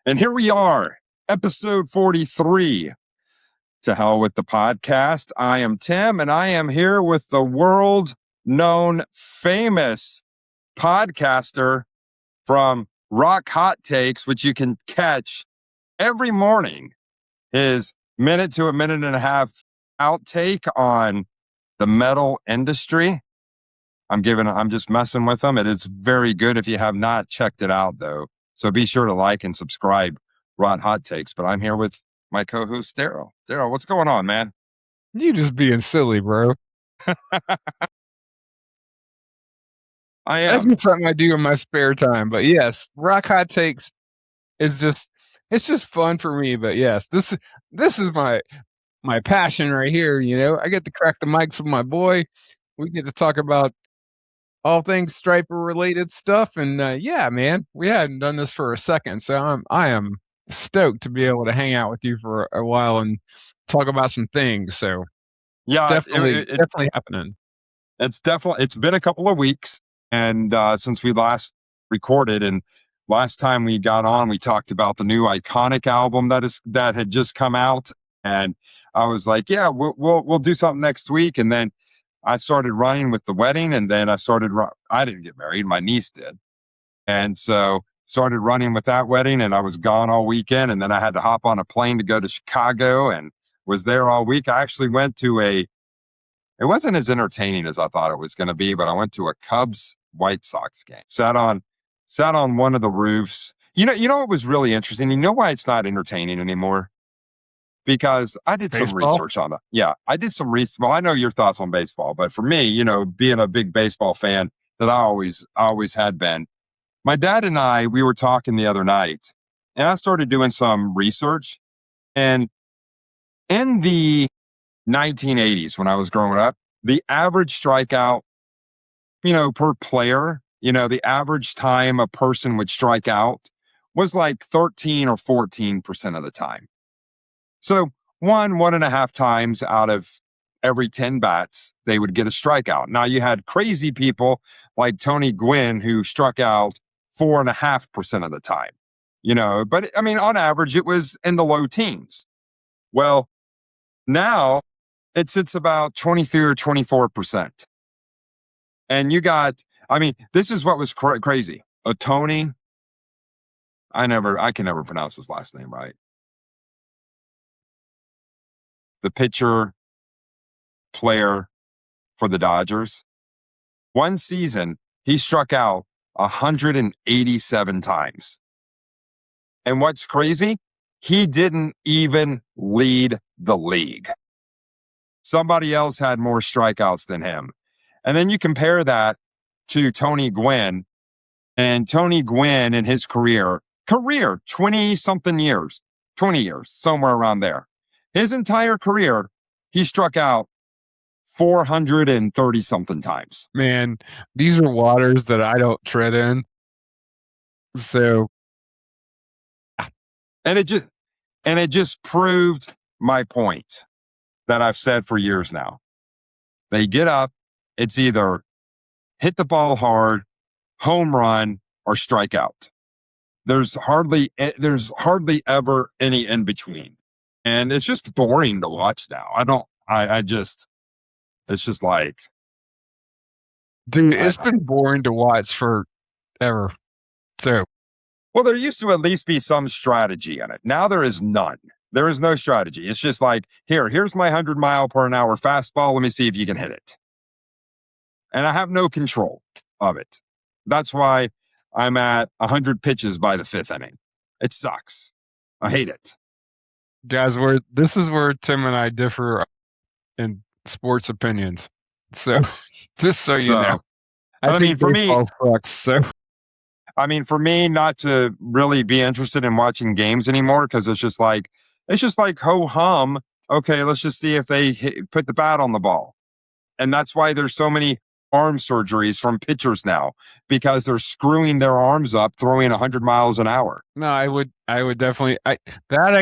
And here we are, episode 43. To hell with the podcast. I am Tim, and I am here with the world-known famous podcaster from Rock Hot Takes, which you can catch every morning. His minute to a minute and a half outtake on the metal industry. I'm just messing with him. It is very good. If you have not checked it out, though, so be sure to like and subscribe. Rock Hot Takes. But I'm here with my co-host Daryl. Daryl, what's going on, man? You just being silly, bro. I am. That's just something I do in my spare time. But yes, Rock Hot Takes is it's just fun for me. But yes, this is my passion right here. You know, I get to crack the mics with my boy. We get to talk about all things Stryper related stuff. And yeah, man, we hadn't done this for a second, so I am stoked to be able to hang out with you for a while and talk about some things. So yeah, definitely happening. It's been a couple of weeks, and since we last recorded, and last time we got on, we talked about the new Iconic album that had just come out, and I was like, yeah, we'll do something next week, and then I started running with the wedding, and then I didn't get married, my niece did, and so started running with that wedding, and I was gone all weekend, and then I had to hop on a plane to go to Chicago and was there all week. I actually went to it wasn't as entertaining as I thought it was going to be, but I went to a Cubs White Sox game. Sat on one of the roofs. You know what was really interesting? You know why it's not entertaining anymore? Because I did some research on that. Yeah, I did some research. Well, I know your thoughts on baseball, but for me, you know, being a big baseball fan that I always had been, my dad and we were talking the other night, and I started doing some research. And in the 1980s, when I was growing up, the average strikeout, per player, the average time a person would strike out was like 13 or 14% of the time. So 1.5 times out of every 10 bats, they would get a strikeout. Now you had crazy people like Tony Gwynn who struck out 4.5% of the time, but I mean, on average, it was in the low teens. Well, now it sits about 23 or 24%. And this is what was crazy. Tony, I can never pronounce his last name right. The pitcher player for the Dodgers. One season, he struck out 187 times. And what's crazy? He didn't even lead the league. Somebody else had more strikeouts than him. And then you compare that to Tony Gwynn, and Tony Gwynn in his career, 20 years, somewhere around there. His entire career, he struck out 430 something times. Man, these are waters that I don't tread in. So, and it just proved my point that I've said for years now. They get up, it's either hit the ball hard, home run, or strike out. There's hardly ever any in between. And it's just boring to watch now. It's just like, dude, it's been boring to watch forever. So, well, there used to at least be some strategy in it. Now there is none. There is no strategy. It's just like, here's my 100-mile-per-hour fastball. Let me see if you can hit it. And I have no control of it. That's why I'm at 100 pitches by the 5th inning. It sucks. I hate it. Guys, this is where Tim and I differ in sports opinions. So, just so you know. I think for me, sucks, so. I mean, for me, not to really be interested in watching games anymore, because it's just like ho hum. Okay, let's just see if they put the bat on the ball. And that's why there's so many arm surgeries from pitchers now, because they're screwing their arms up, throwing 100 miles an hour. No, I would definitely, I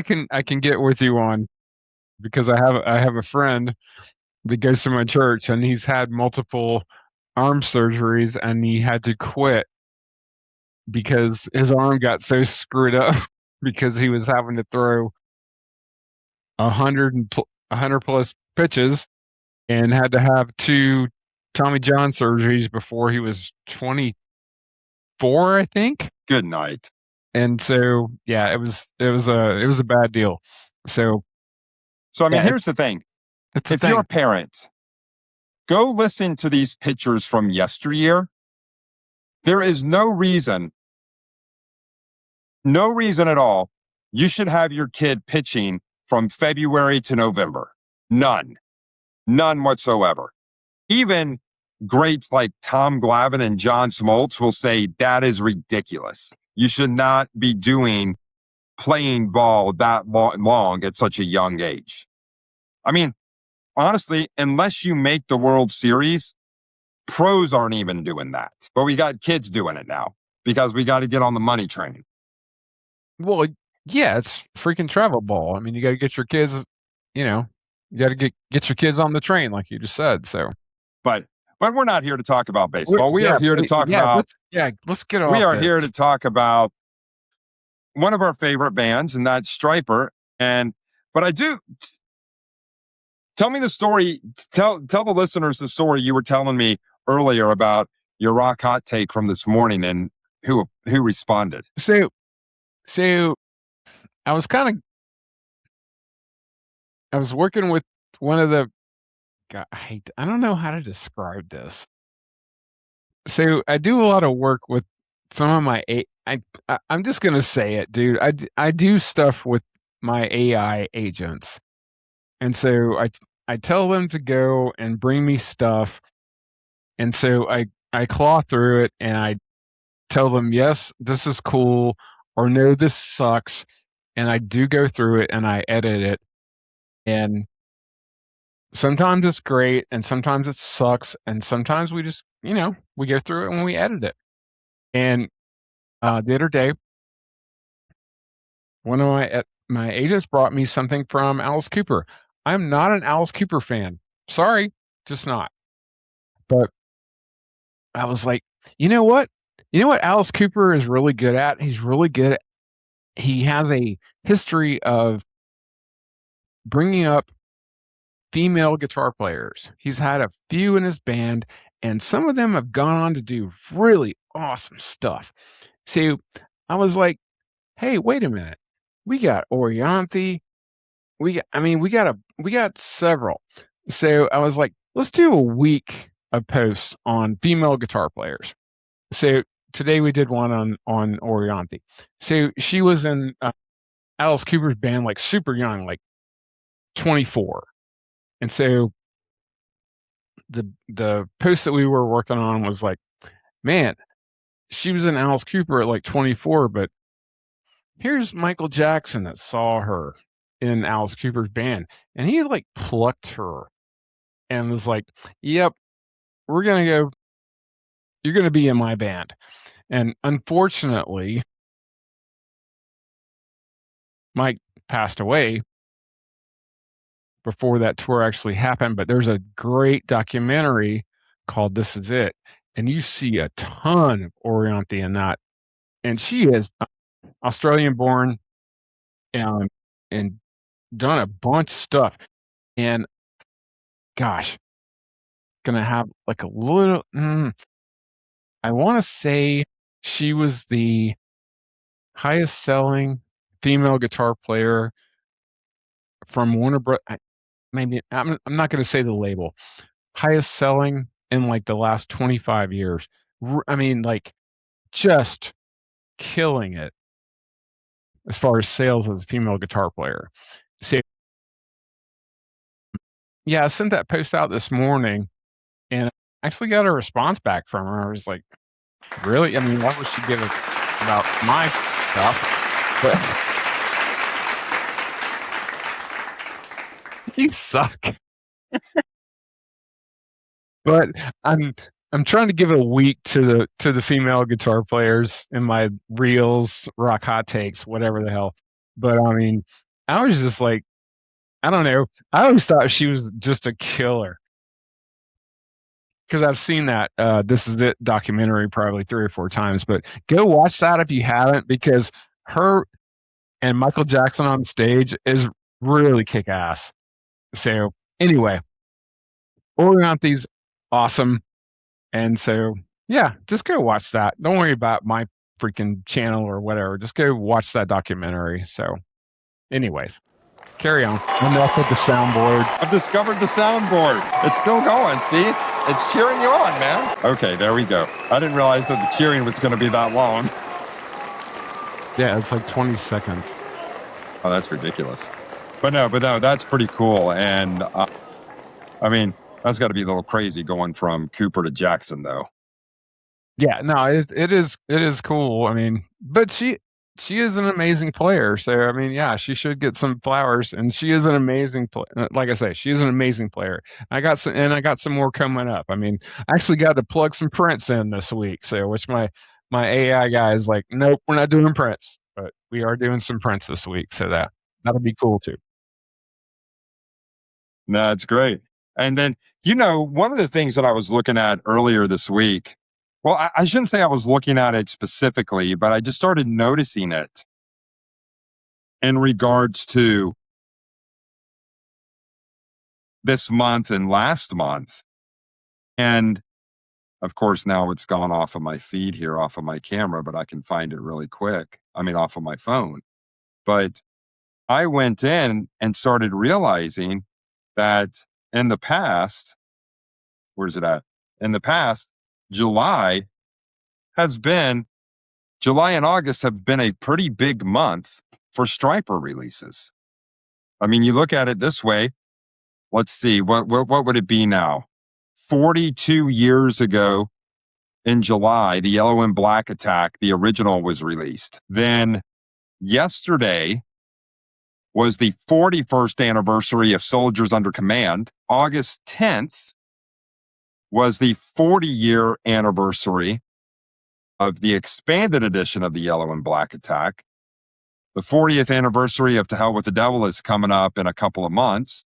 can get with you on, because I have a friend that goes to my church, and he's had multiple arm surgeries, and he had to quit because his arm got so screwed up because he was having to throw 100 plus pitches and had to have 2 Tommy John surgeries before he was 24, I think. Good night. And so, yeah, it was a bad deal. So, So, I mean, yeah, here's the thing. it's a If you're a thing. parent, go listen to these pitchers from yesteryear. There is no reason at all you should have your kid pitching from February to November. None whatsoever. Even greats like Tom Glavine and John Smoltz will say that is ridiculous. You should not be playing ball that long at such a young age. I mean, honestly, unless you make the World Series, pros aren't even doing that. But we got kids doing it now because we got to get on the money train. Well, yeah, it's freaking travel ball. I mean, you got to get your kids, you got to get your kids on the train, like you just said. So, But we're not here to talk about baseball. We are here to talk about. Let's get off. We are this. here to talk about one of our favorite bands, and that's Stryper. But I do tell me the story. Tell the listeners the story you were telling me earlier about your rock hot take from this morning, and who responded. So I was working with one of the. God, I don't know how to describe this. So I do a lot of work with some of my I'm just gonna say it, dude. I do stuff with my AI agents, and so I tell them to go and bring me stuff, and so I claw through it and I tell them, yes, this is cool, or no, this sucks, and I do go through it and I edit it, and sometimes it's great and sometimes it sucks, and sometimes we just we go through it and we edit it. And the other day, one of my agents brought me something from Alice Cooper. I'm not an Alice Cooper fan. Sorry, just not. But I was like, you know what? You know what Alice Cooper is really good at? He's really good at, he has a history of bringing up female guitar players. He's had a few in his band, and some of them have gone on to do really awesome stuff. So I was like, hey, wait a minute. We got Orianthi. We got several. So I was like, let's do a week of posts on female guitar players. So today we did one on Orianthi. So she was in Alice Cooper's band, like super young, like 24. And so the post that we were working on was like, man, she was in Alice Cooper at like 24, but here's Michael Jackson that saw her in Alice Cooper's band, and he like plucked her and was like, yep, we're going to go, you're going to be in my band. And unfortunately, Mike passed away before that tour actually happened, but there's a great documentary called This Is It, and you see a ton of Orianthi in that. And she is Australian born and done a bunch of stuff. And gosh, gonna have like a little I want to say she was the highest selling female guitar player from Warner Bros. Maybe I'm not going to say the label. Highest selling in like the last 25 years. I mean, like just killing it as far as sales as a female guitar player. So yeah, I sent that post out this morning and I actually got a response back from her. I was like, really? I mean, what would she give about my stuff? But you suck. But I'm trying to give it a week to the female guitar players in my reels, rock hot takes, whatever the hell. But I mean, I was just like, I don't know. I always thought she was just a killer because I've seen that This Is It documentary probably 3 or 4 times. But go watch that if you haven't, because her and Michael Jackson on stage is really kick ass. So anyway, Orianthe's awesome. And so, yeah, just go watch that. Don't worry about my freaking channel or whatever. Just go watch that documentary. So, anyways, carry on. Enough with the soundboard. I've discovered the soundboard. It's still going. See, it's cheering you on, man. Okay, there we go. I didn't realize that the cheering was going to be that long. Yeah, it's like 20 seconds. Oh, that's ridiculous. But no, that's pretty cool. And I mean, that's got to be a little crazy going from Cooper to Jackson, though. Yeah, no, it is cool. I mean, but she is an amazing player. So I mean, yeah, she should get some flowers. And she is an amazing like I say, she is an amazing player. I got some more coming up. I mean, I actually got to plug some Prince in this week. So which my AI guy is like, nope, we're not doing Prince, but we are doing some Prince this week. So that'll be cool too. No, that's great. And then, one of the things that I was looking at earlier this week, well, I shouldn't say I was looking at it specifically, but I just started noticing it in regards to this month and last month. And of course, now it's gone off of my feed here, off of my camera, but I can find it really quick. I mean, off of my phone. But I went in and started realizing that in the past, where's it at? In the past, July and August have been a pretty big month for Stryper releases. I mean, you look at it this way. Let's see, what would it be now? 42 years ago in July, the Yellow and Black Attack, the original, was released. Then yesterday was the 41st anniversary of Soldiers Under Command. August 10th was the 40-year anniversary of the expanded edition of the Yellow and Black Attack. The 40th anniversary of To Hell with the Devil is coming up in a couple of months.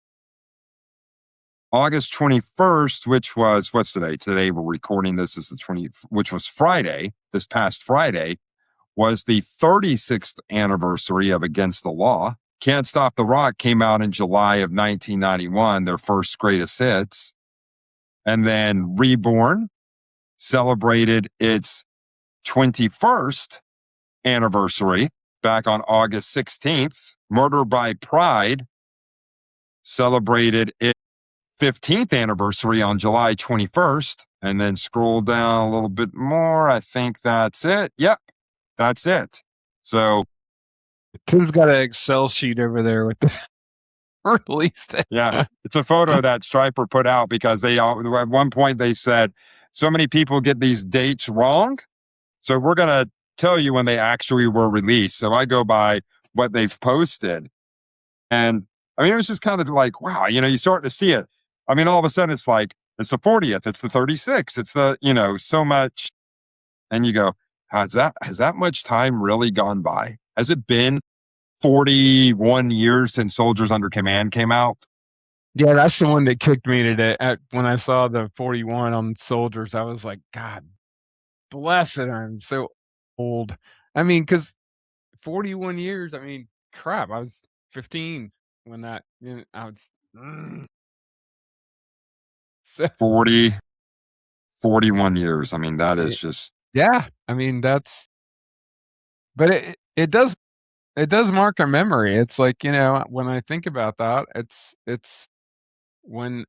August 21st, which was, what's today? Today we're recording this is the 20th, which was Friday, this past Friday, was the 36th anniversary of Against the Law. Can't Stop the Rock came out in July of 1991, their first greatest hits. And then Reborn celebrated its 21st anniversary back on August 16th. Murder by Pride celebrated its 15th anniversary on July 21st. And then scroll down a little bit more. I think that's it. Yep, that's it. So Tim's got an Excel sheet over there with the release date. Yeah, it's a photo that Stryper put out because at one point they said so many people get these dates wrong. So we're going to tell you when they actually were released. So I go by what they've posted. And I mean, it was just kind of like, wow, you start to see it. I mean, all of a sudden it's like, it's the 40th, it's the 36th, it's the, so much. And you go, has that much time really gone by? Has it been 41 years since Soldiers Under Command came out? Yeah, that's the one that kicked me today. When I saw the 41 on Soldiers, I was like, God bless it, I'm so old. I mean, because 41 years, I mean, crap, I was 15 when that, I was, so, 41 years. I mean, that is just. Yeah, I mean, but it does mark our memory. It's like, when I think about that, it's when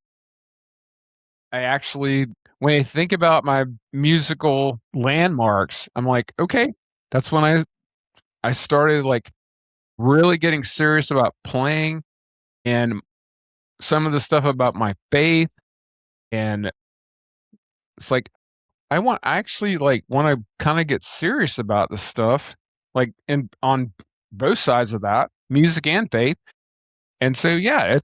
when I think about my musical landmarks, I'm like, okay, that's when I started like really getting serious about playing and some of the stuff about my faith. And it's like, I actually like want to kind of get serious about this stuff, like on both sides of that, music and faith. And so, yeah,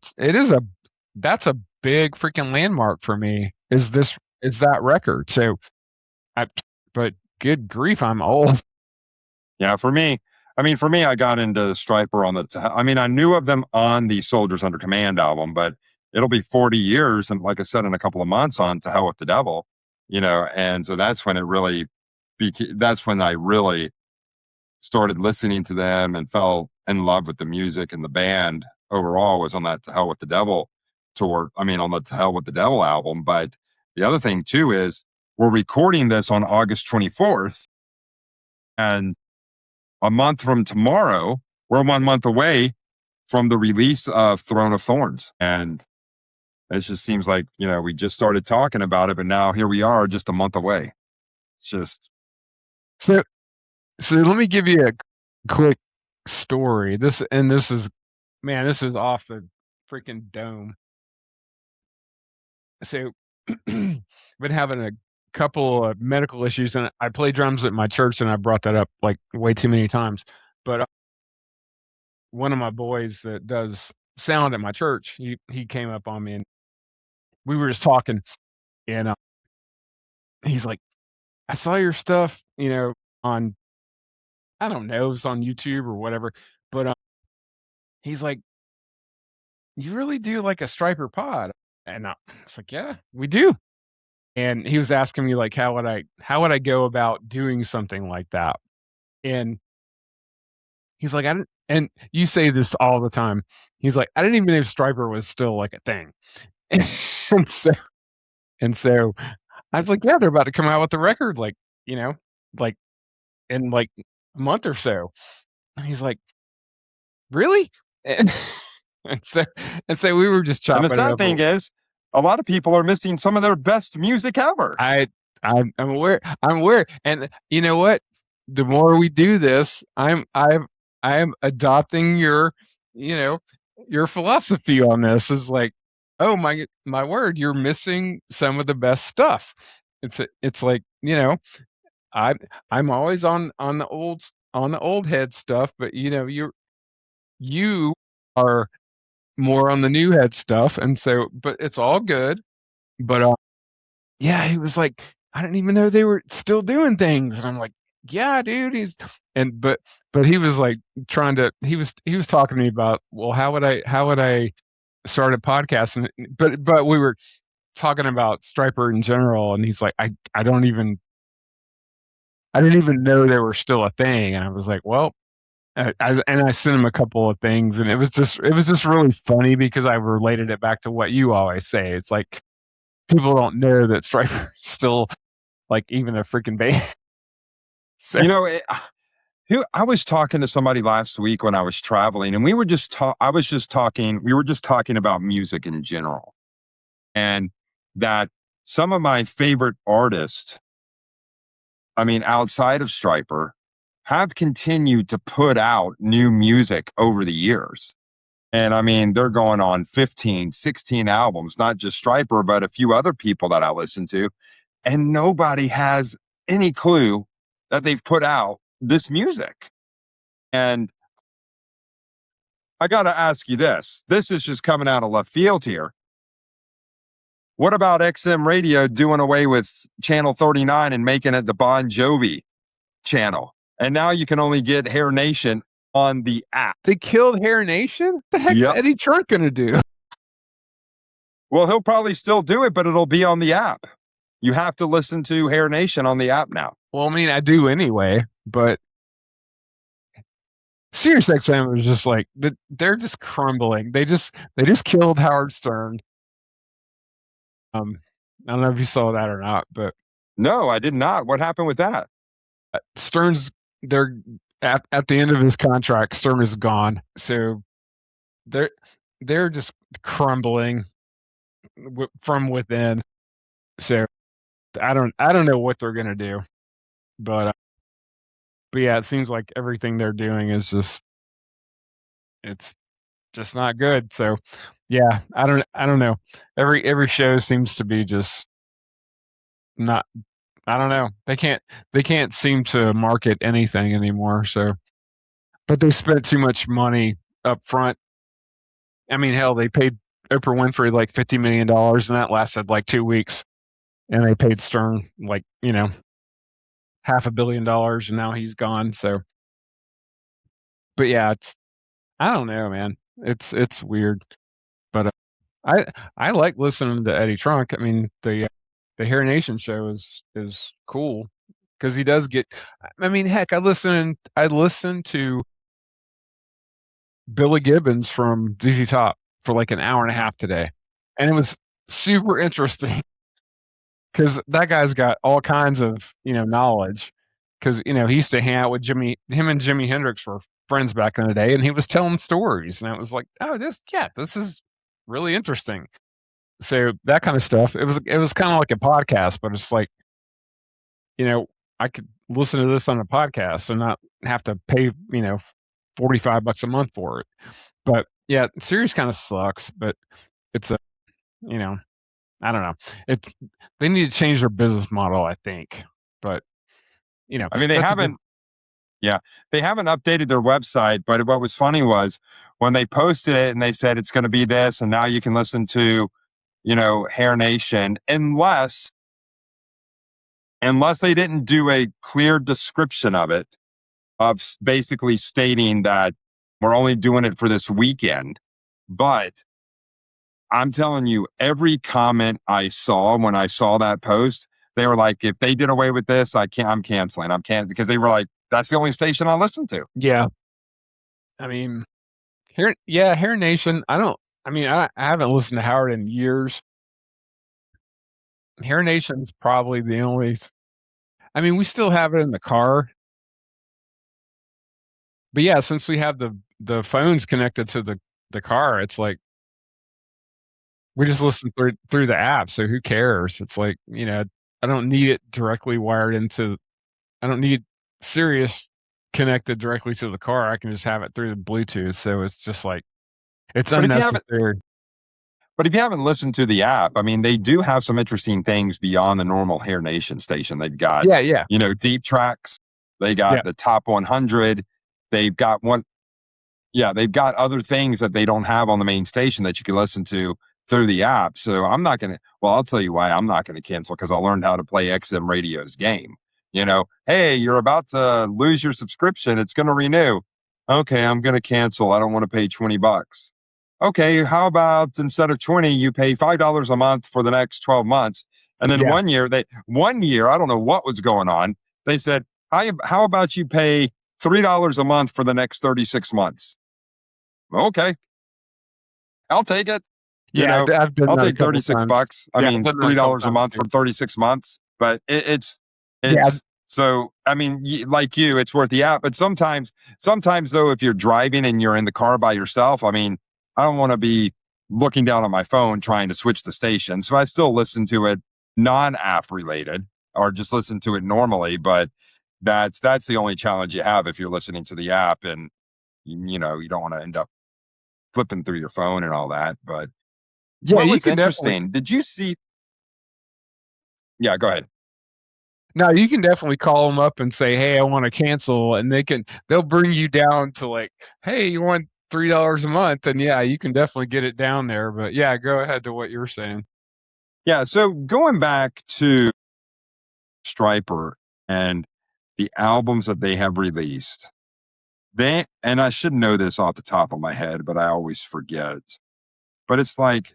that's a big freaking landmark for me is that record. So but good grief, I'm old. Yeah, for me, I got into Stryper I knew of them on the Soldiers Under Command album, but it'll be 40 years. And like I said, in a couple of months on To Hell with the Devil, and so that's when that's when I really started listening to them and fell in love with the music and the band overall was on that To Hell with the Devil tour. I mean, on the To Hell with the Devil album. But the other thing too is we're recording this on August 24th, and a month from tomorrow, we're 1 month away from the release of Throne of Thorns. And it just seems like, we just started talking about it, but now here we are just a month away. It's just. So let me give you a quick story. This is, man, this is off the freaking dome. So been having a couple of medical issues, and I play drums at my church, and I brought that up like way too many times. But one of my boys that does sound at my church, he came up on me, and we were just talking, and he's like, "I saw your stuff, on, I don't know, it was on YouTube or whatever." But he's like, "You really do like a Stryper pod?" And I was like, "Yeah, we do." And he was asking me like, how would I go about doing something like that? And he's like, "I didn't." And you say this all the time. He's like, "I didn't even know Stryper was still like a thing." And so and so I was like, "Yeah, they're about to come out with the record, like, like in like a month or so." And he's like, "Really?" And, and so and so we were just And the chopping it sad up. thing is, a lot of people are missing some of their best music ever. I'm aware. I'm aware. And you know what? The more we do this, I am adopting you know, your philosophy on this is like, oh my word, you're missing some of the best stuff. It's like, I I'm always on the old head stuff, but you are more on the new head stuff, and so but it's all good. But yeah, he was like, "I didn't even know they were still doing things." And I'm like, "Yeah, dude, he's." And but he was like he was talking to me about, well, how would I start a podcast? And but we were talking about Stryper in general, and he's like, I didn't even know they were still a thing." And I was like, "Well," and I sent him a couple of things, and it was just really funny because I related it back to what you always say. It's like people don't know that Stryper is still like even a freaking band. So You know, I was talking to somebody last week when I was traveling, and we were just I was just talking. We were just talking about music in general, and that some of my favorite artists, I mean, outside of Stryper, have continued to put out new music over the years. And I mean, they're going on 15, 16 albums, not just Stryper, but a few other people that I listen to. And nobody has any clue that they've put out this music. And I got to ask you this. This is just coming out of left field here. What about XM Radio doing away with Channel 39 and making it the Bon Jovi channel? And now you can only get Hair Nation on the app. they killed Hair Nation? What the heck's Yep. Eddie Trunk gonna do? Well, he'll probably still do it, but it'll be on the app. You have to listen to Hair Nation on the app now. Well, I mean, I do anyway, but Sirius XM is just like they're just crumbling. They just killed Howard Stern. I don't know if you saw that or not, but No, I did not. What happened with that? Stern's they're at the end of his contract. Stern is gone, so they're they're just crumbling from within. So I don't know what they're gonna do, but yeah, it seems like everything they're doing is it's just not good. So yeah, I don't know. Every show seems to be just not. I don't know. They can't seem to market anything anymore. So, but they spent too much money up front. I mean, hell, they paid Oprah Winfrey like $50 million, and that lasted like 2 weeks. And they paid Stern like $500 million, and now he's gone. So, but yeah, I don't know, man. It's weird, but I I like listening to Eddie Trunk. I mean, the Hair Nation show is cool because he does get. I mean, heck, I listened to Billy Gibbons from ZZ Top for like an hour and a half today, and it was super interesting because that guy's got all kinds of knowledge. Because he used to hang out with Jimmy. Him and Jimi Hendrix were friends back in the day, and he was telling stories, and I was like, oh, this is really interesting. So that kind of stuff. It was kind of like a podcast, but it's like you know I could listen to this on a podcast and not have to pay $45 a month for it. But yeah, Sirius kind of sucks, but it's a you know I don't know. It's they need to change their business model, I think. But I mean, that's a good. yeah, they haven't updated their website, but what was funny was when they posted it and they said it's going to be this, and now you can listen to, Hair Nation, unless they didn't do a clear description of it, of basically stating that we're only doing it for this weekend. But I'm telling you, every comment I saw when I saw that post, they were like, if they did away with this, I'm canceling. I'm canceling because they were like, that's the only station I listen to. Yeah, I mean, Hair Nation. I don't. I mean, I haven't listened to Howard in years. Hair Nation's probably the only. I mean, we still have it in the car, but yeah, since we have the phones connected to the car, it's like we just listen through the app. So who cares? It's like I don't need it directly wired into. I don't need Sirius connected directly to the car. I can just have it through the Bluetooth. So it's just like it's But if you haven't, unnecessary. but if you haven't listened to the app, I mean, they do have some interesting things beyond the normal Hair Nation station. They've got, Yeah, yeah, deep tracks. They yeah, got the top 100. They've got one. Yeah, they've got other things that they don't have on the main station that you can listen to through the app. So I'm not going to, well, I'll tell you why I'm not going to cancel because I learned how to play XM Radio's game. Hey, you're about to lose your subscription. It's going to renew. Okay, I'm going to cancel. I don't want to pay $20. Okay, how about instead of 20, you pay $5 a month for the next 12 months. And then yeah, 1 year, I don't know what was going on. They said, how about you pay $3 a month for the next 36 months? Okay, I'll take it. You yeah. know, I've done I'll that a take couple 36 times. bucks. I Yeah, I've mean, done that a couple $3 a times month too. for 36 months, but Yeah, it's so, I mean, like you, it's worth the app. But sometimes though, if you're driving and you're in the car by yourself, I mean, I don't want to be looking down on my phone trying to switch the station. So I still listen to it non-app related or just listen to it normally. But that's the only challenge you have if you're listening to the app and, you don't want to end up flipping through your phone and all that. But yeah. what You was can definitely. interesting, did you see? Yeah, go ahead. No, you can definitely call them up and say, "Hey, I want to cancel," and they'll bring you down to like, "Hey, you want $3 a month?" And yeah, you can definitely get it down there. But yeah, go ahead to what you're saying. Yeah. So going back to Stryper and the albums that they have released, and I should know this off the top of my head, but I always forget. But it's like,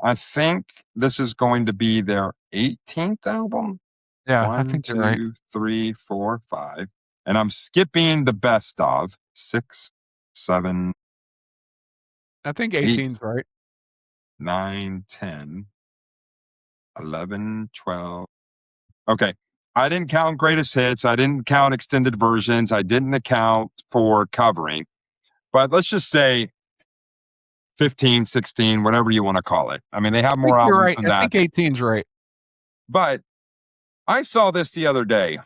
I think this is going to be their 18th album. Yeah, I One, think you're right. 2, 3, 4, 5. And I'm skipping the best of 6, 7, I think 8, 18's right. 9, 10, 11, 12. Okay. I didn't count greatest hits. I didn't count extended versions. I didn't account for covering. But let's just say 15, 16, whatever you want to call it. I mean, they have I think more you're albums right. than I that. think 18's right. But I saw this the other day,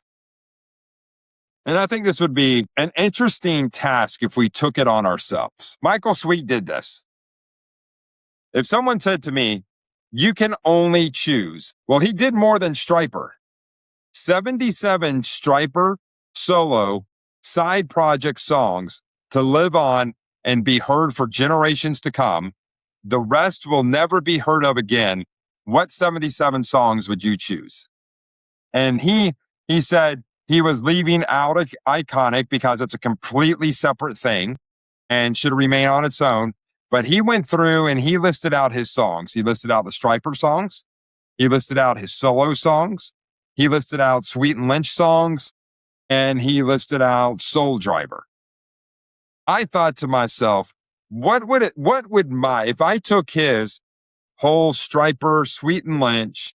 and I think this would be an interesting task if we took it on ourselves. Michael Sweet did this. If someone said to me, you can only choose, well, he did more than Stryper. 77 Stryper solo side project songs to live on and be heard for generations to come. The rest will never be heard of again. What 77 songs would you choose? And he said he was leaving out Iconic because it's a completely separate thing and should remain on its own. But he went through and he listed out his songs. He listed out the Stryper songs. He listed out his solo songs. He listed out Sweet and Lynch songs, and he listed out Soul Driver. I thought to myself, if I took his whole Stryper, Sweet and Lynch,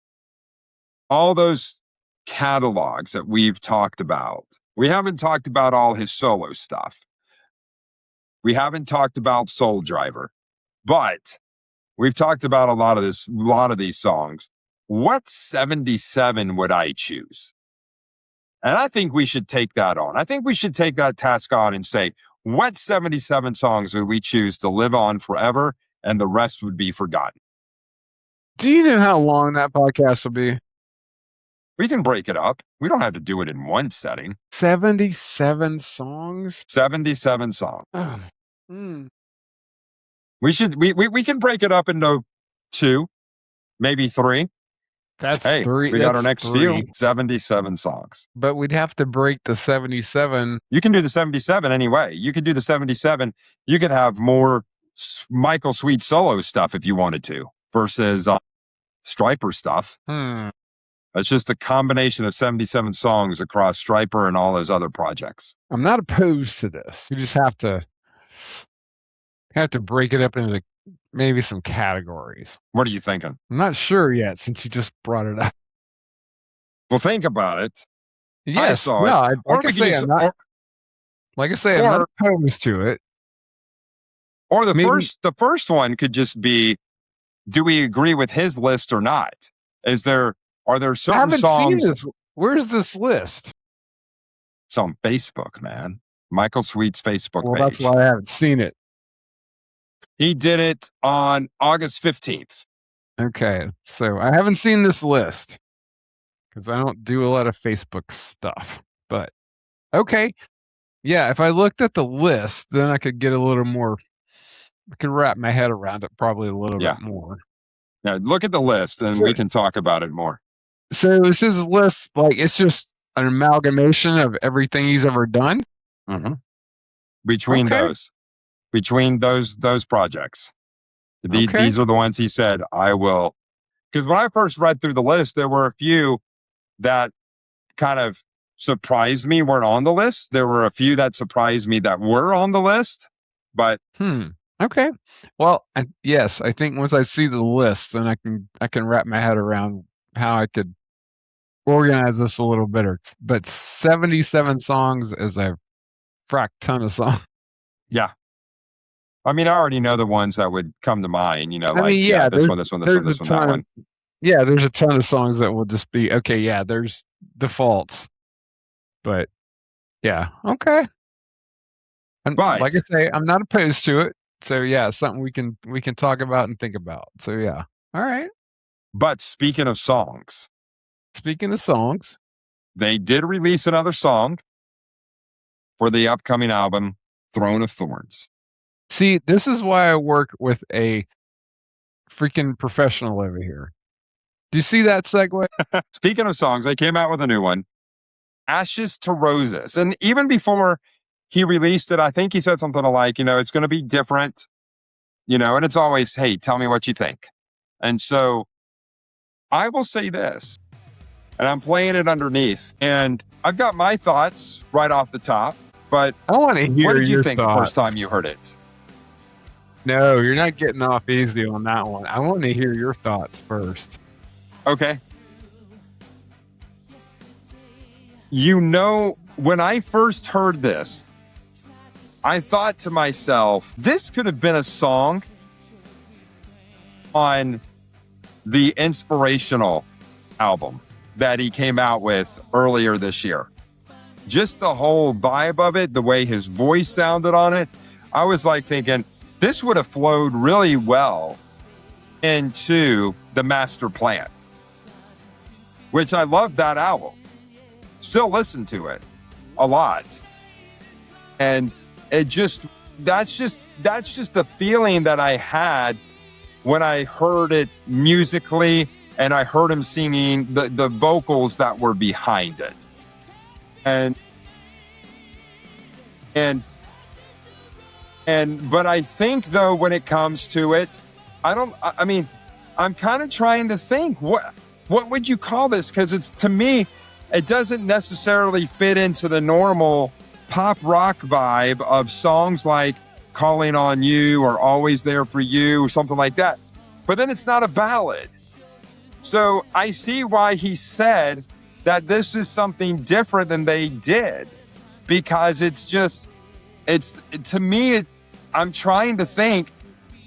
all those catalogs that we've talked about. We haven't talked about all his solo stuff. We haven't talked about Soul Driver, but we've talked about a lot of these songs. What 77 would I choose? And I think we should take that on. I think we should take that task on and say, what 77 songs would we choose to live on forever and the rest would be forgotten? Do you know how long that podcast will be? We can break it up. We don't have to do it in one setting. 77 songs? 77 songs. Oh. We can break it up into 2, maybe 3. That's hey, 3. We got our next 3. few 77 songs. But we'd have to break the 77. You can do the 77 anyway. You could do the 77. You could have more Michael Sweet solo stuff if you wanted to versus Stryper stuff. It's just a combination of 77 songs across Stryper and all those other projects. I'm not opposed to this. You just have to break it up into maybe some categories. What are you thinking? I'm not sure yet since you just brought it up. Well, think about it. Yes. I saw it. Like I say, I'm not opposed to it. Or the first one could just be, do we agree with his list or not? Are there certain songs? I haven't seen this. Where's this list? It's on Facebook, man. Michael Sweet's Facebook page. Well, that's why I haven't seen it. He did it on August 15th. Okay, so I haven't seen this list because I don't do a lot of Facebook stuff. But okay, yeah, if I looked at the list, then I could get a little more. I could wrap my head around it probably a little bit more. Yeah, look at the list and we can talk about it more. So is his list it's just an amalgamation of everything he's ever done? Mm-hmm. Between those projects. These are the ones he said, I will. Because when I first read through the list, there were a few that kind of surprised me weren't on the list. There were a few that surprised me that were on the list. But okay. Well, yes, I think once I see the list, then I can wrap my head around how I could organize this a little better. But 77 songs is a frack ton of songs. Yeah. I mean, I already know the ones that would come to mind, this one, that one. Yeah, there's a ton of songs that will just be, okay, yeah, there's defaults. But, yeah, okay. And like I say, I'm not opposed to it. So, yeah, something we can talk about and think about. So, yeah. All right. But speaking of songs. They did release another song for the upcoming album, Throne of Thorns. See, this is why I work with a freaking professional over here. Do you see that segue? Speaking of songs, they came out with a new one, Ashes to Roses. And even before he released it, I think he said something like, it's going to be different, and it's always, hey, tell me what you think. And so I will say this, and I'm playing it underneath, and I've got my thoughts right off the top, but I want to hear what did you think thoughts. The first time you heard it? No, you're not getting off easy on that one. I want to hear your thoughts first. Okay. When I first heard this, I thought to myself, this could have been a song on the Inspirational album that he came out with earlier this year. Just the whole vibe of it, the way his voice sounded on it, I was like thinking, this would have flowed really well into the Master Plan, which I love that album. Still listen to it a lot. And that's just the feeling that I had when I heard it musically and I heard him singing the vocals that were behind it. But I think though, when it comes to it, I'm kind of trying to think what would you call this? Because it's, to me, it doesn't necessarily fit into the normal pop rock vibe of songs like Calling on You or Always There for You or something like that. But then it's not a ballad. So I see why he said that this is something different than they did, because it's just, it's, to me, I'm trying to think.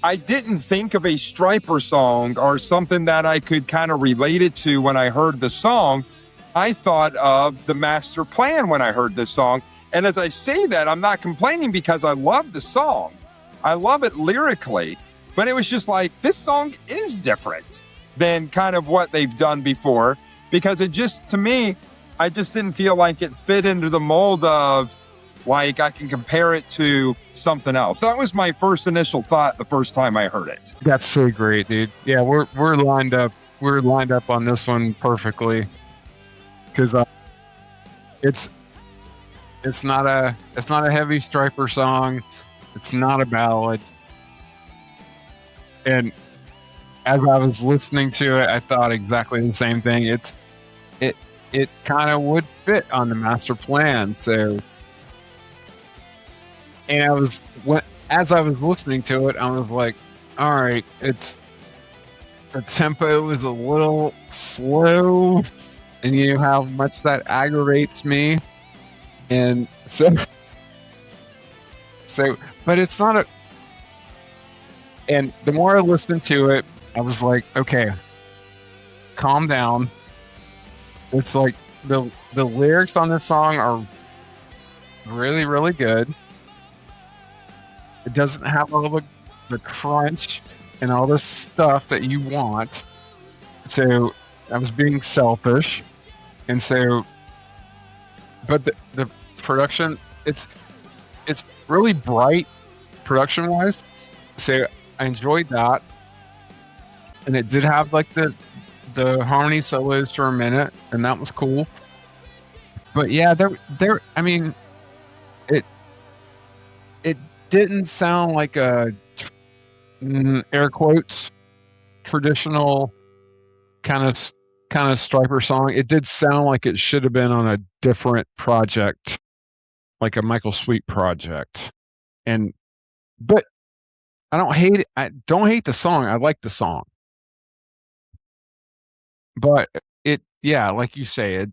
I didn't think of a Stryper song or something that I could kind of relate it to when I heard the song. I thought of The Master Plan when I heard this song. And as I say that, I'm not complaining because I love the song. I love it lyrically, but it was just like, this song is different than kind of what they've done before, because it just, to me, I just didn't feel like it fit into the mold of, like, I can compare it to something else. That was my first initial thought the first time I heard it. That's so great, dude. Yeah, we're lined up. We're lined up on this one perfectly, because it's not a heavy Stryper song. It's not a ballad. And as I was listening to it, I thought exactly the same thing. It kind of would fit on The Master Plan. So, and as I was listening to it, I was like, all right, the tempo was a little slow, and you know how much that aggravates me. And so, but it's not a, and the more I listened to it, I was like, okay, calm down. It's like the lyrics on this song are really, really good. It doesn't have all the crunch and all this stuff that you want. So I was being selfish. And so, but the production, it's really bright production wise. So I enjoyed that. And it did have like the harmony solos for a minute, and that was cool. But yeah, I mean, it didn't sound like a air quotes traditional kind of Stryper song. It did sound like it should have been on a different project, like a Michael Sweet project. And but I don't hate it. I don't hate the song. I like the song. But yeah, like you say,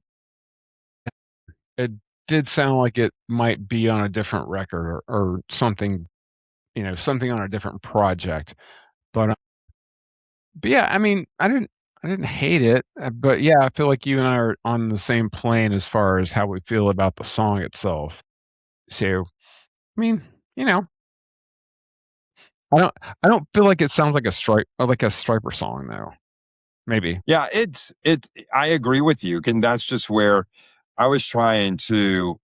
it did sound like it might be on a different record or something, something on a different project. But yeah, I mean, I didn't hate it, but yeah, I feel like you and I are on the same plane as far as how we feel about the song itself. So, I mean, you know, I don't feel like it sounds like like a Stryper song though. Maybe. Yeah, I agree with you. And that's just where I was trying to,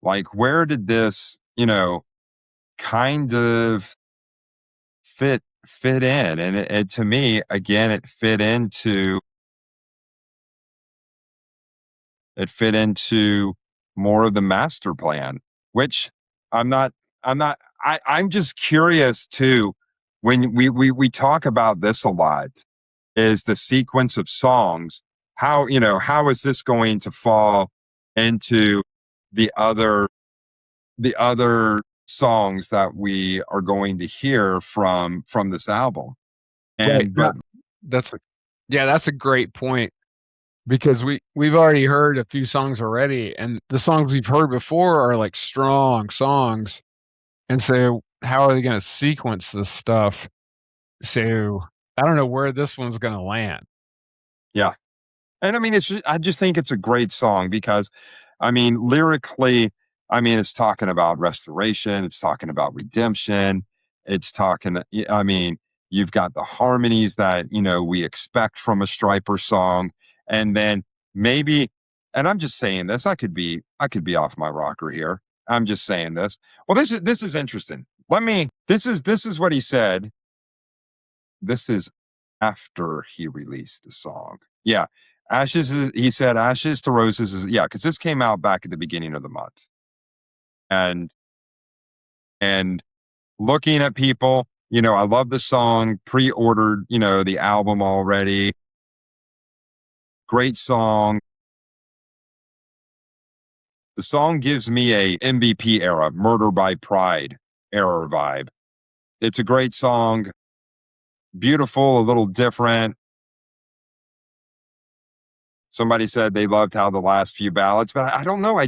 like, where did this, kind of fit in? And it to me, again, it fit into more of the master plan, which I'm not, I'm just curious too. When we talk about this a lot, is the sequence of songs. How is this going to fall into the other, songs that we are going to hear from this album? Right. And but That's a, yeah, that's a great point, because we've already heard a few songs already, and the songs we've heard before are like strong songs. And so how are they going to sequence this stuff? So I don't know where this one's going to land. yeah, and I mean, I just think it's a great song because, I mean, lyrically, I mean, it's talking about restoration, it's talking about redemption, it's talking, I mean, you've got the harmonies that, we expect from a Stryper song. And then maybe, and I'm just saying this, I could be off my rocker here. I'm just saying this. Well, this is interesting. This is what he said. This is after he released the song. Yeah. He said Ashes to Roses is, yeah, because this came out back at the beginning of the month. And and looking at people, I love the song, pre-ordered, the album already. Great song. The song gives me a MVP era, Murder by Pride era vibe. It's a great song, beautiful, a little different. Somebody said they loved how the last few ballads, but I don't know. I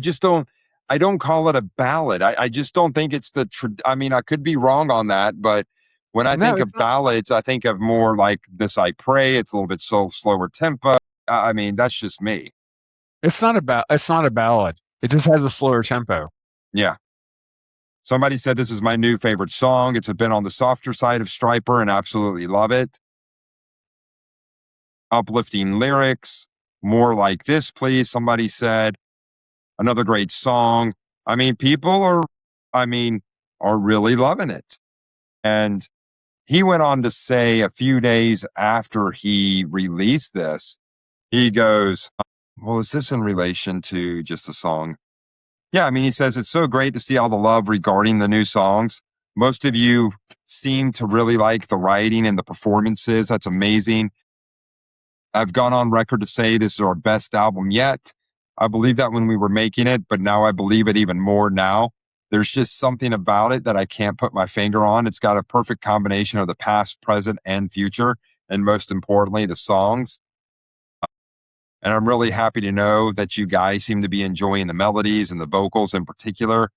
don't call it a ballad. I just don't think it's I mean, I could be wrong on that, but when I No, think it's of not. ballads, I think of more like This I Pray. It's a little bit slower tempo. I mean, that's just me. It's not about. It's not a ballad. It just has a slower tempo. Yeah. Somebody said this is my new favorite song. It's been on the softer side of Stryper and absolutely love it. Uplifting lyrics, more like this, please. Somebody said another great song. I mean, people I mean, are really loving it. And he went on to say a few days after he released this, he goes, well, is this in relation to just the song? Yeah, I mean, he says it's so great to see all the love regarding the new songs. Most of you seem to really like the writing and the performances. That's amazing. I've gone on record to say this is our best album yet. I believe that when we were making it, but now I believe it even more now. There's just something about it that I can't put my finger on. It's got a perfect combination of the past, present, and future. And most importantly, the songs. And I'm really happy to know that you guys seem to be enjoying the melodies and the vocals in particular.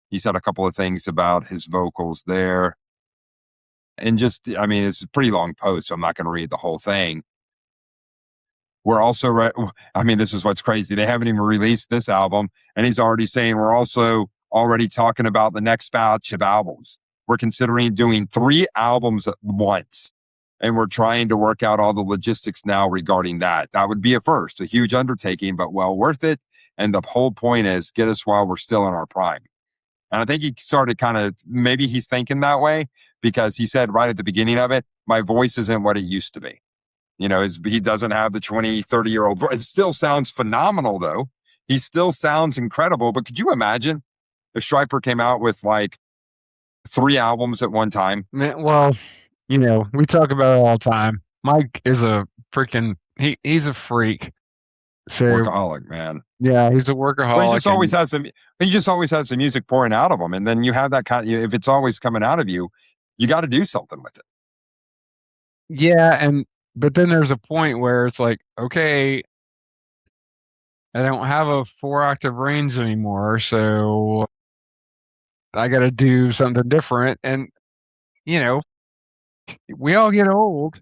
He said a couple of things about his vocals there. And just, I mean, it's a pretty long post, so I'm not going to read the whole thing. We're also, I mean, this is what's crazy. They haven't even released this album. And he's already saying we're also already talking about the next batch of albums. We're considering doing 3 albums at once. And we're trying to work out all the logistics now regarding that. That would be a first, a huge undertaking, but well worth it. And the whole point is get us while we're still in our prime. And I think he started kind of, maybe he's thinking that way because he said right at the beginning of it, my voice isn't what it used to be. You know, he doesn't have the 20, 30-year-old voice. It still sounds phenomenal, though. He still sounds incredible. But could you imagine if Stryper came out with like 3 albums at one time? Well, we talk about it all the time. Mike is a freaking he's a freak. So Workaholic, man. yeah, he's a Well, workaholic he just always has the music pouring out of him. And then you have that if it's always coming out of you, you got to do something with it. but then there's a point where it's like, okay, I don't have a 4-octave range anymore, so I got to do something different. And we all get old,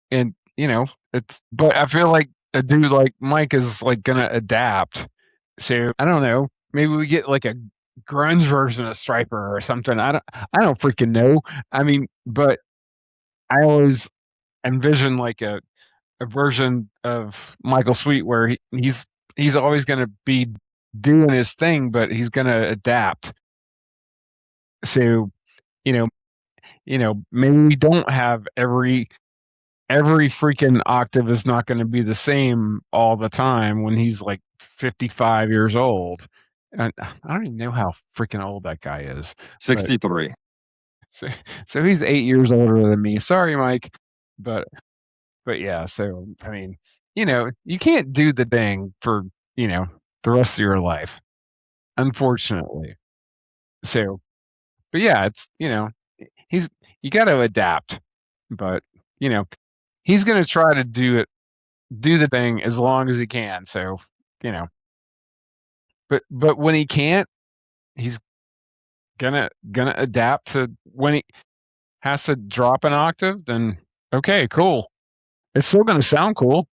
and but I feel like a dude like Mike is like gonna adapt. So I don't know. Maybe we get like a grunge version of Stryper or something. I don't freaking know. I mean, but I always envision like a version of Michael Sweet where he's always gonna be doing his thing, but he's gonna adapt. So, you know, maybe we don't have every freaking octave is not going to be the same all the time when he's like 55 years old. And I don't even know how freaking old that guy is. 63. So, so he's 8 years older than me. Sorry, Mike. But yeah, so I mean, you can't do the thing for, the rest of your life, unfortunately. So, but yeah, it's, you got to adapt, but, he's going to try to do the thing as long as he can. So, you know, but when he can't, he's gonna adapt to when he has to drop an octave, then okay, cool. It's still gonna sound cool.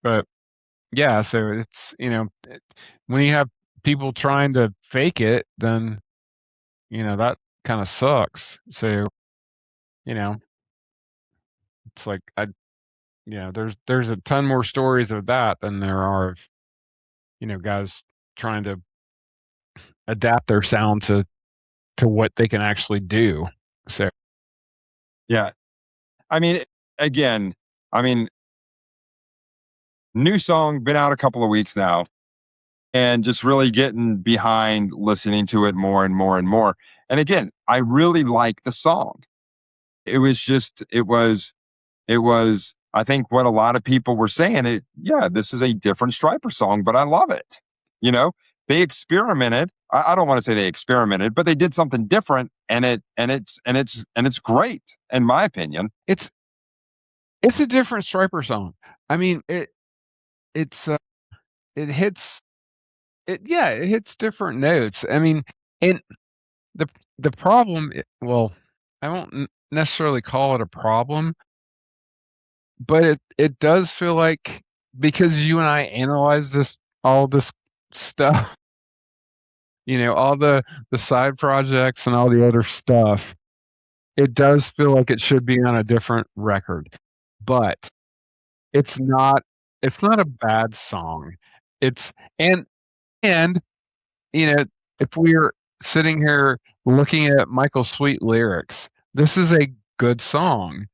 But yeah, so it's when you have people trying to fake it, then that kind of sucks. So, you know, it's like there's a ton more stories of that than there are of, guys trying to adapt their sound to what they can actually do. So Yeah. I mean, again, I mean, new song, been out a couple of weeks now, and just really getting behind listening to it more and more and more. And again, I really like the song. It was just, it was I think what a lot of people were saying, this is a different Stryper song, but I love it. You know, they experimented. I don't want to say they experimented, but they did something different, and it's great in my opinion. It's a different Stryper song. I mean, it's it hits it hits different notes. I mean, and the problem, well, I won't necessarily call it a problem, but it does feel like, because you and I analyze all this stuff, all the side projects and all the other stuff, it does feel like it should be on a different record. But it's not a bad song. It's and if we're sitting here looking at Michael Sweet lyrics, this is a good song.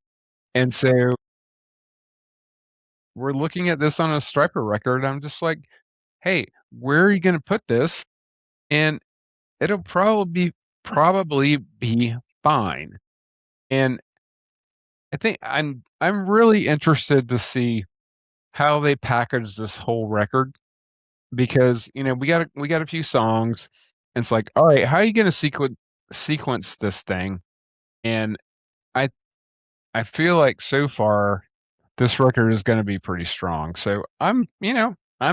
And so we're looking at this on a Stryper record. I'm just like, hey, where are you going to put this? And it'll probably be fine. And I think I'm really interested to see how they package this whole record, because we got a few songs, and it's like, all right, how are you going to sequence this thing? And I I feel like so far this record is going to be pretty strong. So I'm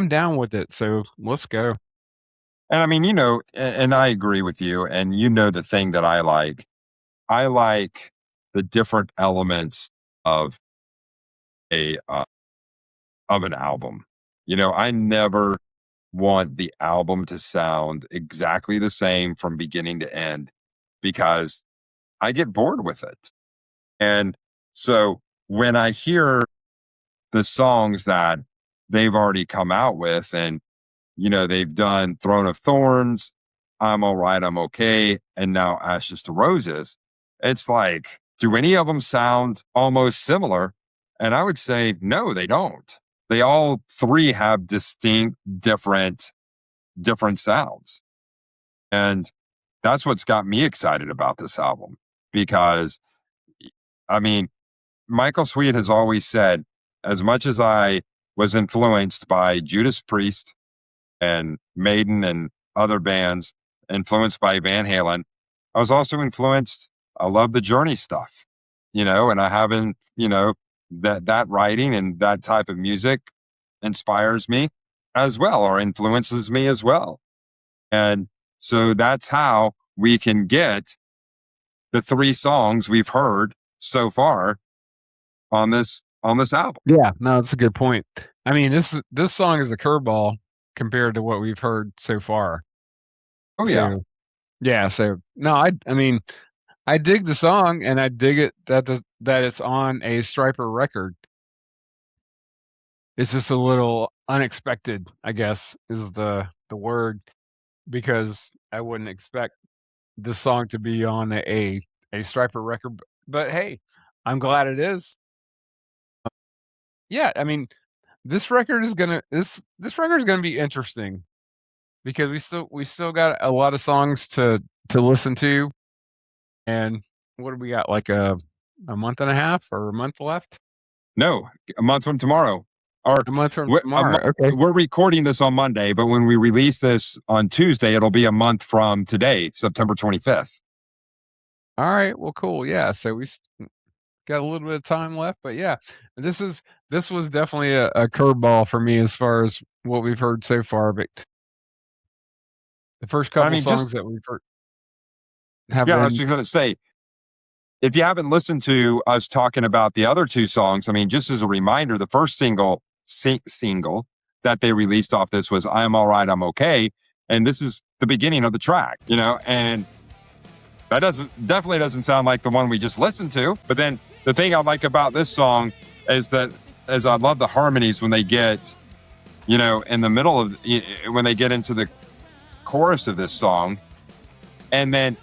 down with it. So let's go. And I mean, and I agree with you. And the thing that I like the different elements of a of an album. I never want the album to sound exactly the same from beginning to end, because I get bored with it. And so when I hear the songs that they've already come out with, and they've done Throne of Thorns, I'm All Right, I'm Okay, and now Ashes to Roses, it's like, do any of them sound almost similar? And I would say, no, they don't. They all three have distinct, different sounds. And that's what's got me excited about this album. Because, I mean, Michael Sweet has always said, as much as I was influenced by Judas Priest and Maiden and other bands, influenced by Van Halen, I was also influenced. I love the Journey stuff, and I haven't, that writing and that type of music inspires me as well, or influences me as well. And so that's how we can get the 3 songs we've heard so far on this album. Yeah, no, that's a good point. I mean, this song is a curveball compared to what we've heard so far. Oh yeah. So, yeah, so no, I mean, I dig the song, and I dig it that it's on a Stryper record. It's just a little unexpected, I guess, is the word, because I wouldn't expect this song to be on a Stryper record. But hey, I'm glad it is. Yeah, I mean, this record is gonna be interesting, because we still got a lot of songs to listen to, and what do we got, like a month and a half or a month left? No, a month from tomorrow. Or A month from tomorrow. Okay. we're recording this on Monday, but when we release this on Tuesday, it'll be a month from today, September 25th. All right. Well, cool. Yeah. So we got a little bit of time left, but yeah, this was definitely a curveball for me as far as what we've heard so far. But the first couple songs that we've heard have I been. was just going to say, if you haven't listened to us talking about the other 2 songs, I mean, just as a reminder, the first single that they released off this was I'm All Right, I'm Okay. And this is the beginning of the track, and that definitely doesn't sound like the one we just listened to. But then the thing I like about this song is I love the harmonies when they get, in the middle of, when they get into the chorus of this song. And then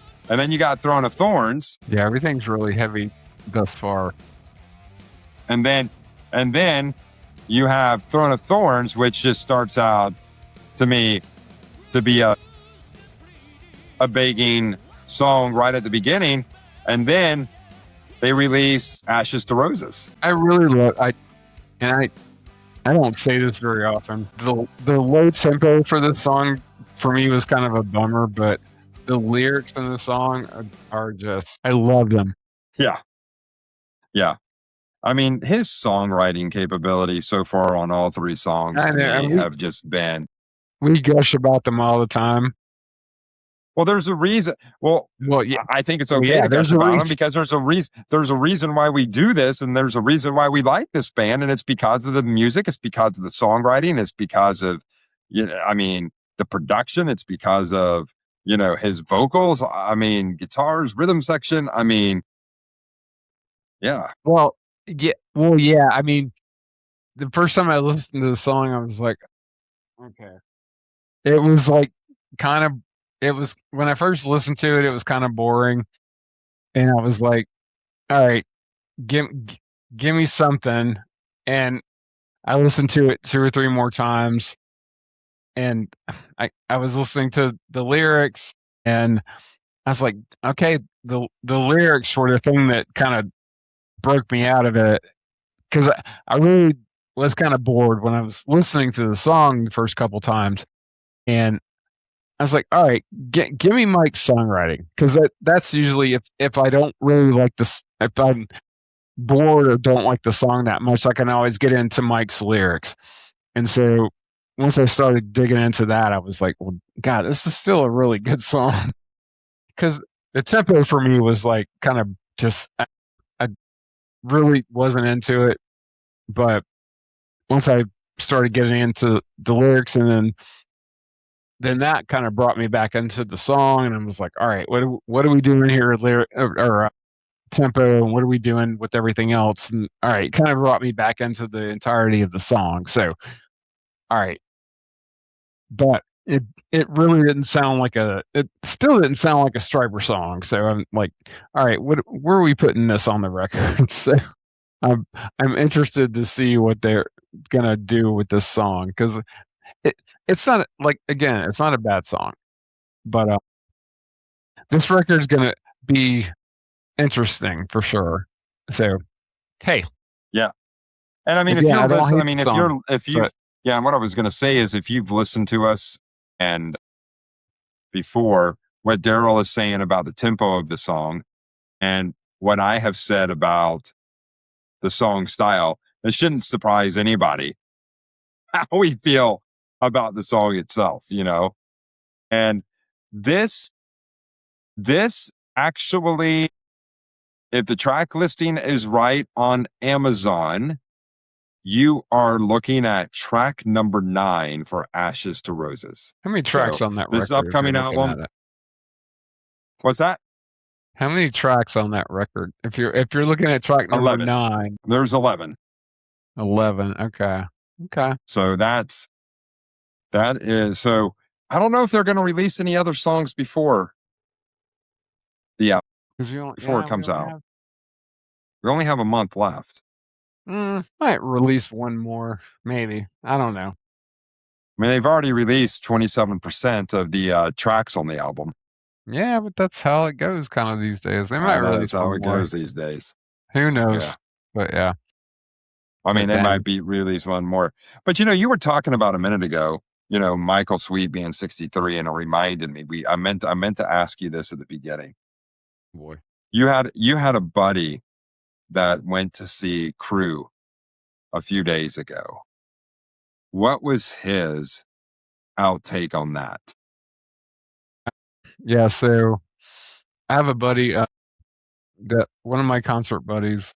you got Throne of Thorns. Yeah, everything's really heavy thus far. And then you have Throne of Thorns, which just starts out to me to be a begging song right at the beginning. And then they release Ashes to Roses. I really love and I don't say this very often. The low tempo for this song for me was kind of a bummer, but the lyrics in the song are just I love them. Yeah. Yeah. I mean, his songwriting capability so far on all three songs I to know, me and have just been we gush about them all the time. well, there's a reason. Well, Well, yeah, I think it's well, okay yeah. to gush There's a about him reason. because there's a reason. There's a reason why we do this, and there's a reason why we like this band, and it's because of the music. It's because of the songwriting. It's because of, I mean, the production. It's because of his vocals. I mean, guitars, rhythm section. I mean, yeah, Well, yeah, well, yeah. I mean, the first time I listened to the song, I was like, okay. It was like kind of. It was when I first listened to it, it was kind of boring, and I was like, all right, give me something. And I listened to it 2 or 3 more times, and I was listening to the lyrics, and I was like, okay, the lyrics were the thing that kind of broke me out of it because I really was kind of bored when I was listening to the song the first couple times, and I was like, all right, give me Mike's songwriting because that's usually if I don't really like this, if I'm bored or don't like the song that much, I can always get into Mike's lyrics. And so once I started digging into that, I was like, well, God, this is still a really good song. Because the tempo for me was like kind of just, I really wasn't into it. But once I started getting into the lyrics and then that kind of brought me back into the song. And I was like, all right, what are we doing here? Or tempo and what are we doing with everything else? And all right, kind of brought me back into the entirety of the song. So, all right, but it really didn't sound like it still didn't sound like a Stryper song. So I'm like, all right, where are we putting this on the record? So I'm I'm interested to see what they're gonna do with this song because it it's not like again, it's not a bad song, but this record's gonna be interesting for sure. So hey, yeah. And I mean, if again, you're I don't listening, I hate mean, the song, if you've, but yeah, and what I was going to say is if you've listened to us and before what Daryl is saying about the tempo of the song and what I have said about the song style, it shouldn't surprise anybody how we feel about the song itself. And this, this actually, if the track listing is right on Amazon, you are looking at track number 9 for Ashes to Roses. how many tracks So on that this record if you're upcoming looking at album, it? what's that? How many tracks on that record? If you're looking at track number 11. 9, There's 11. 11, okay. Okay. So that is so I don't know if they're going to release any other songs before the album, 'Cause we don't before it yeah, we comes only out. have We only have a month left. might release 1 more, maybe. I don't know. I mean, they've already released 27% of the tracks on the album. Yeah, but that's how it goes kinda these days. They might That's release how 1 it more. goes these days. Who Yeah. knows? But yeah. I mean, But they might dang. be release one more. But you were talking about a minute ago, Michael Sweet being 63, and it reminded me. I meant to ask you this at the beginning. Boy. You had a buddy that went to see Crew a few days ago. What was his outtake on that? Yeah, so I have a buddy, that one of my concert buddies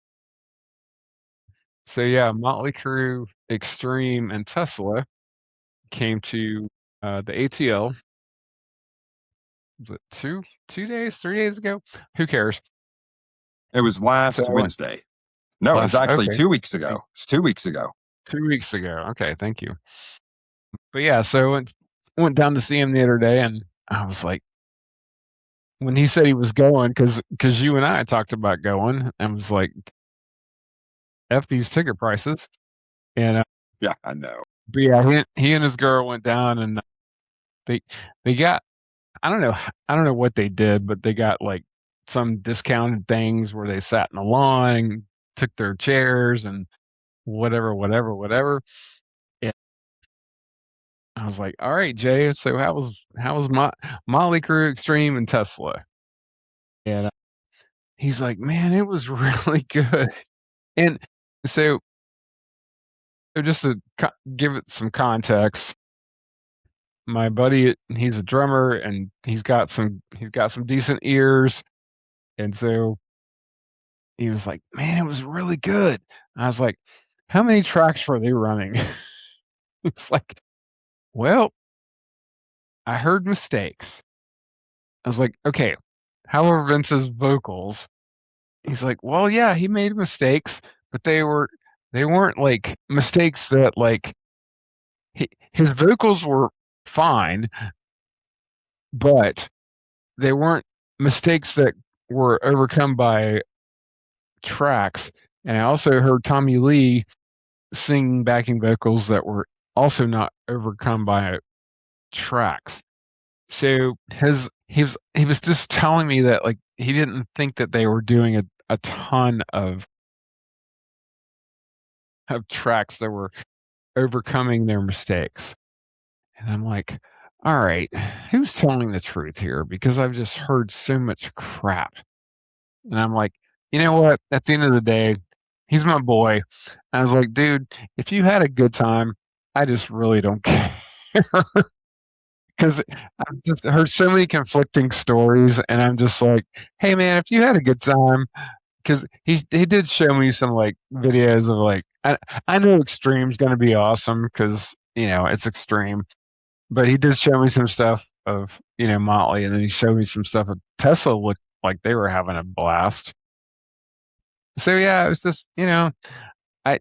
so yeah, Motley Crue, Extreme, and Tesla came to, the ATL. Was it 2 days, 3 days ago? Who cares? It was So last I went Wednesday. No, it was last actually okay, 2 weeks thank ago. It's 2 weeks ago. 2 weeks ago. Okay, thank you. But yeah, so I went down to see him the other day, and I was like when he said he was going, because you and I talked about going, I was like, "F these ticket prices." And, Yeah, I know. but yeah, he and his girl went down, and they they got I don't know what they did, but they got, like, some discounted things where they sat in the lawn and took their chairs and whatever, whatever, whatever. And I was like, all right, Jay. So how was Motley Crue, Extreme, and Tesla? And he's like, man, it was really good. And so just to give it some context, my buddy, he's a drummer and he's got some decent ears, and so he was like, man, it was really good. I was like, how many tracks were they running? It's like, well, I heard mistakes. I was like, okay, how are Vince's vocals? He's like, well, yeah, he made mistakes, but they weren't like mistakes that like his vocals were fine, but they weren't mistakes that were overcome by tracks. And I also heard Tommy Lee sing backing vocals that were also not overcome by tracks. So he was just telling me that like he didn't think that they were doing a ton of tracks that were overcoming their mistakes. And I'm like, all right, who's telling the truth here? Because I've just heard so much crap. And I'm like, you know what? At the end of the day, he's my boy. I was like, dude, if you had a good time, I just really don't care. Because I've just heard so many conflicting stories, and I'm just like, hey, man, if you had a good time, because he did show me some like videos of like, I know Extreme's going to be awesome because, it's Extreme, but he did show me some stuff of, Motley, and then he showed me some stuff of Tesla looked like they were having a blast. So yeah, it was just, I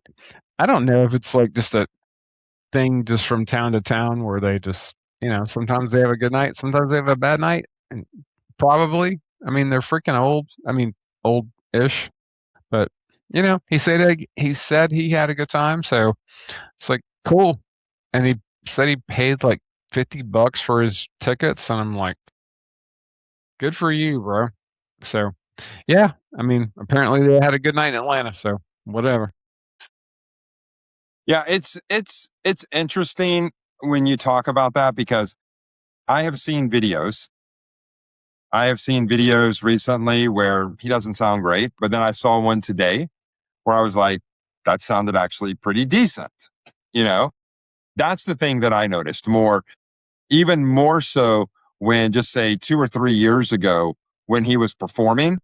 I don't know if it's like just a thing just from town to town where they just, sometimes they have a good night, sometimes they have a bad night, and probably, I mean, they're freaking old. I mean, old-ish, but he said he had a good time, so it's like cool. And he said he paid like $50 for his tickets, and I'm like, good for you, bro. So yeah, I mean, apparently they had a good night in Atlanta, so whatever. Yeah, it's interesting when you talk about that because I have seen videos. I have seen videos recently where he doesn't sound great, but then I saw one today where I was like, that sounded actually pretty decent. You know, that's the thing that I noticed more, even more so when just say 2 or 3 years ago when he was performing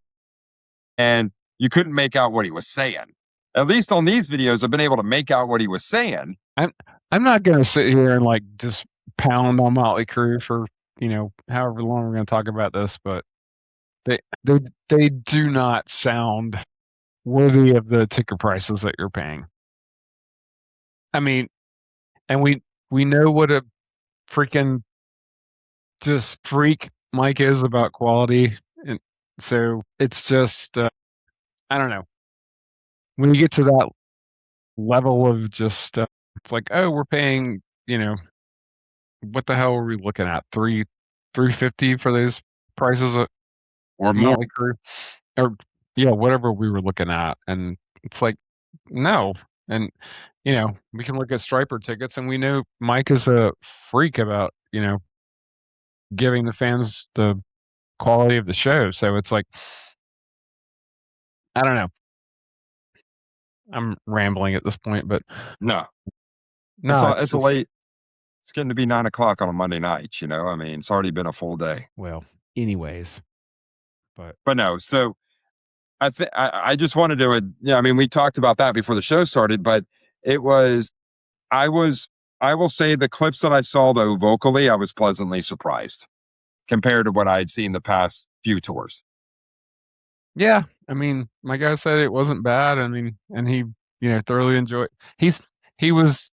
and you couldn't make out what he was saying. At least on these videos, I've been able to make out what he was saying. I'm I'm not gonna sit here and like just pound on Motley Crue for however long we're gonna talk about this, but they they they do not sound worthy of the ticket prices that you're paying. I mean, and we know what a freaking just freak Mike is about quality, and so it's just I don't know. When you get to that level of just it's like, oh, we're paying, what the hell are we looking at? 350 for those prices at Or more. Motley Crue? Or yeah, whatever we were looking at. And it's like, no. And we can look at Stryper tickets and we know Mike is a freak about, giving the fans the quality of the show. So it's like, I don't know. I'm rambling at this point, but No, no, it's it's a just late. It's getting to be 9 o'clock on a Monday night. I mean, it's already been a full day. well, anyways, but But no, so I just wanted to, yeah. I mean, we talked about that before the show started, but it was I was I will say the clips that I saw though vocally, I was pleasantly surprised compared to what I had seen the past few tours. yeah, I mean, my guy said it wasn't bad. I mean, and he, thoroughly enjoyed. He was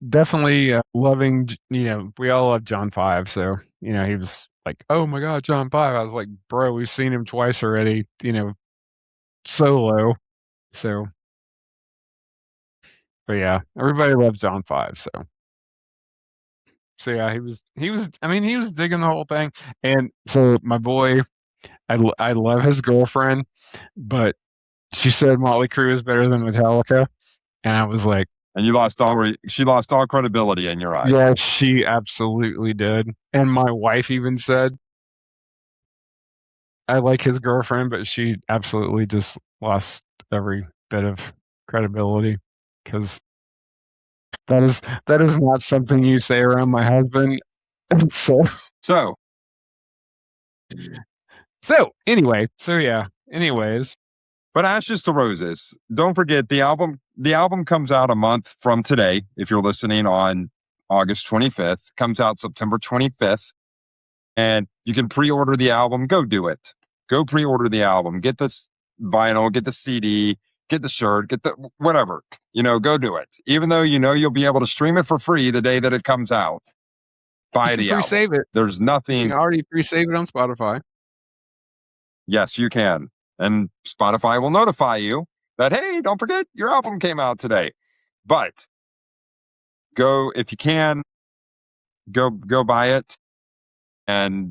definitely loving. We all love John Five, so he was like, "Oh my God, John Five." I was like, "Bro, we've seen him twice already." Solo. So, but yeah, everybody loves John Five. So yeah, he was. I mean, he was digging the whole thing. And so my boy, I love his girlfriend, but she said Motley Crue is better than Metallica. And I was like, And she lost all credibility in your eyes. yeah, she absolutely did. And my wife even said, I like his girlfriend, but she absolutely just lost every bit of credibility because that is not something you say around my husband. so So, anyway, anyways, but Ashes to Roses, don't forget the album comes out a month from today. If you're listening on August 25th, comes out September 25th, and you can pre-order the album. Go do it. Go pre-order the album. Get this vinyl, get the CD, get the shirt, get the whatever. Go do it. Even though you'll be able to stream it for free the day that it comes out. Buy the album. Pre-save it. There's nothing. You can already pre-save it on Spotify. Yes, you can. And Spotify will notify you that, hey, don't forget your album came out today. But go, if you can, go buy it. And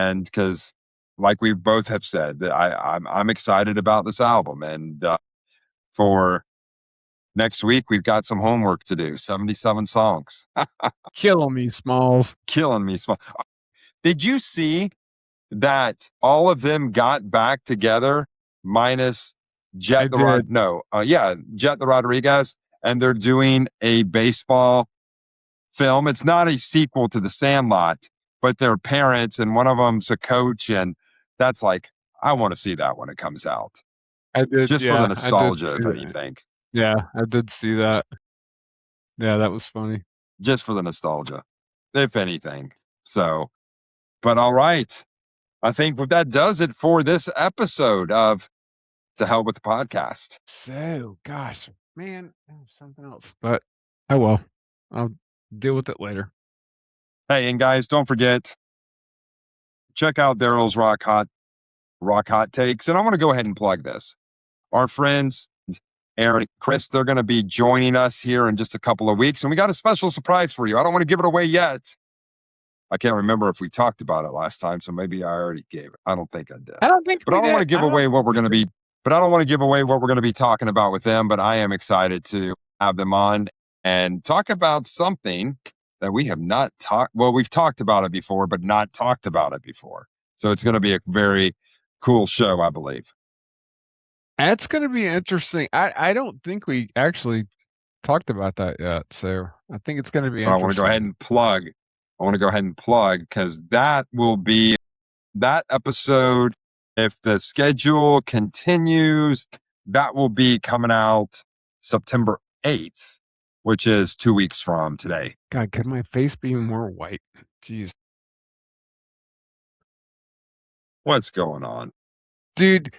because like we both have said, that I'm excited about this album. And for next week, we've got some homework to do. 77 songs. Killing me, Smalls. Killing me, Smalls. Did you see that all of them got back together minus Jet the Rodriguez, and they're doing a baseball film. It's not a sequel to The Sandlot, but they're parents, and one of them's a coach, and that's like, I want to see that when it comes out. I did, just for the nostalgia, if anything. Yeah, I did see that. Yeah, that was funny. Just for the nostalgia, if anything. So, but all right. I think that does it for this episode of To Hell with the Podcast. So, gosh, man, something else. But, oh well, I'll deal with it later. Hey, and guys, don't forget, check out Daryl's Rock Hot Takes. And I want to go ahead and plug this. Our friends, Aaron and Chris, they're going to be joining us here in just a couple of weeks. And we got a special surprise for you. I don't want to give it away yet. I can't remember if we talked about it last time, so maybe I already gave it. I don't think I did. I don't think, but I don't want to give away what we're going to be. But I don't want to give away what we're going to be talking about with them. But I am excited to have them on and talk about something that we have not talked. Well, we've talked about it before, but not talked about it before. So it's going to be a very cool show, I believe. That's going to be interesting. I don't think we actually talked about that yet. So I think it's going to be interesting. I want to go ahead and plug because that will be that episode. If the schedule continues, that will be coming out September 8th, which is 2 weeks from today. God, could my face be more white? Jeez. What's going on? Dude,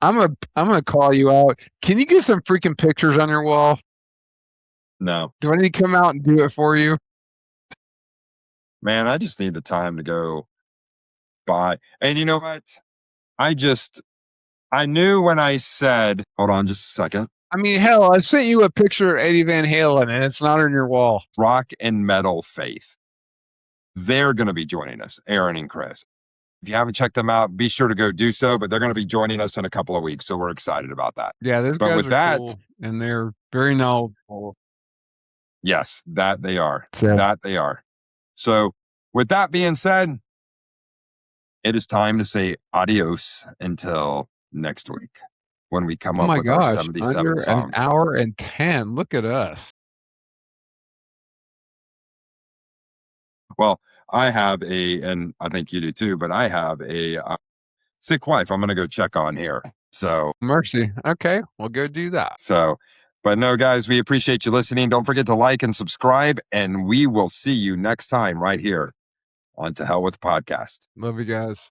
I'm gonna call you out. Can you get some freaking pictures on your wall? No. Do I need to come out and do it for you? Man, I just need the time to go buy. And you know what? I knew when I said, hold on just a second. I mean, hell, I sent you a picture of Eddie Van Halen and it's not on your wall. Rock and Metal Faith. They're going to be joining us, Aaron and Chris. If you haven't checked them out, be sure to go do so. But they're going to be joining us in a couple of weeks. So we're excited about that. Yeah, those guys are cool, and they're very knowledgeable. Yes, that they are. That they are. So with that being said, it is time to say adios until next week when we come up with our 77 under songs. An hour and 10. Look at us. Well, I have and I think you do too, but I have a sick wife I'm going to go check on here. So mercy. Okay, we'll go do that. So, but no, guys, we appreciate you listening. Don't forget to like and subscribe, and we will see you next time right here on To Hell with the Podcast. Love you guys.